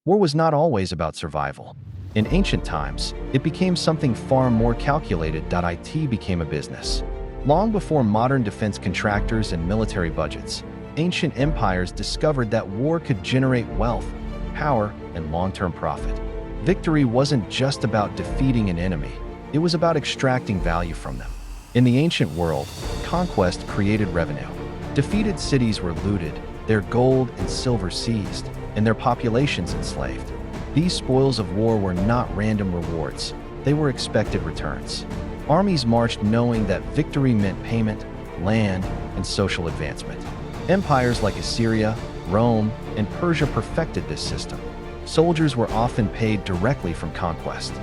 War was not always about survival. In ancient times, it became something far more calculated. It became a business. Long before modern defense contractors and military budgets, ancient empires discovered that war could generate wealth, power, and long-term profit. Victory wasn't just about defeating an enemy, it was about extracting value from them. In the ancient world, conquest created revenue. Defeated cities were looted, their gold and silver seized, and their populations enslaved. These spoils of war were not random rewards, they were expected returns. Armies marched knowing that victory meant payment, land, and social advancement. Empires like Assyria, Rome, and Persia perfected this system. Soldiers were often paid directly from conquest.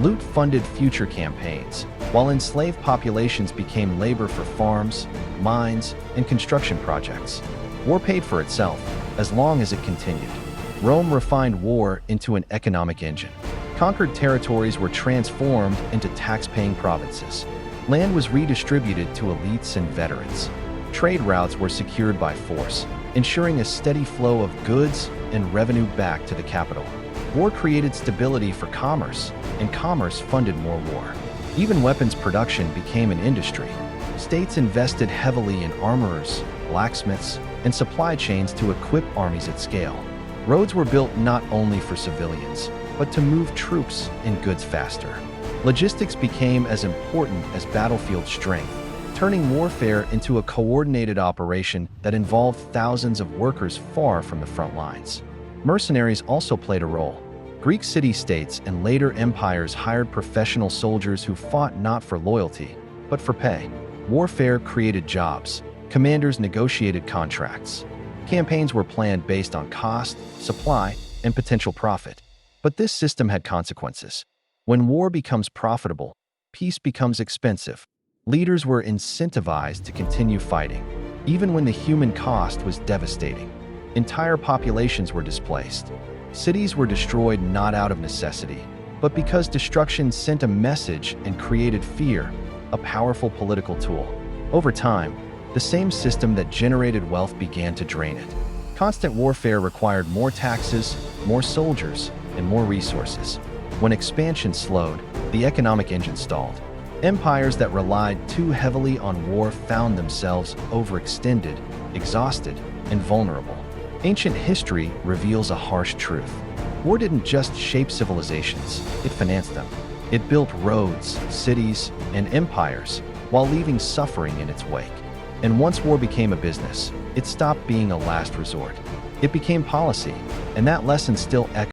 Loot funded future campaigns, while enslaved populations became labor for farms, mines, and construction projects. War paid for itself, as long as it continued. Rome refined war into an economic engine. Conquered territories were transformed into tax-paying provinces. Land was redistributed to elites and veterans. Trade routes were secured by force, ensuring a steady flow of goods and revenue back to the capital. War created stability for commerce, and commerce funded more war. Even weapons production became an industry. States invested heavily in armorers, blacksmiths, and supply chains to equip armies at scale. Roads were built not only for civilians, but to move troops and goods faster. Logistics became as important as battlefield strength, turning warfare into a coordinated operation that involved thousands of workers far from the front lines. Mercenaries also played a role. Greek city-states and later empires hired professional soldiers who fought not for loyalty, but for pay. Warfare created jobs. Commanders negotiated contracts. Campaigns were planned based on cost, supply, and potential profit. But this system had consequences. When war becomes profitable, peace becomes expensive. Leaders were incentivized to continue fighting, even when the human cost was devastating. Entire populations were displaced. Cities were destroyed not out of necessity, but because destruction sent a message and created fear, a powerful political tool. Over time, the same system that generated wealth began to drain it. Constant warfare required more taxes, more soldiers, and more resources. When expansion slowed, the economic engine stalled. Empires that relied too heavily on war found themselves overextended, exhausted, and vulnerable. Ancient history reveals a harsh truth. War didn't just shape civilizations, it financed them. It built roads, cities, and empires, while leaving suffering in its wake. And once war became a business, it stopped being a last resort. It became policy, and that lesson still echoes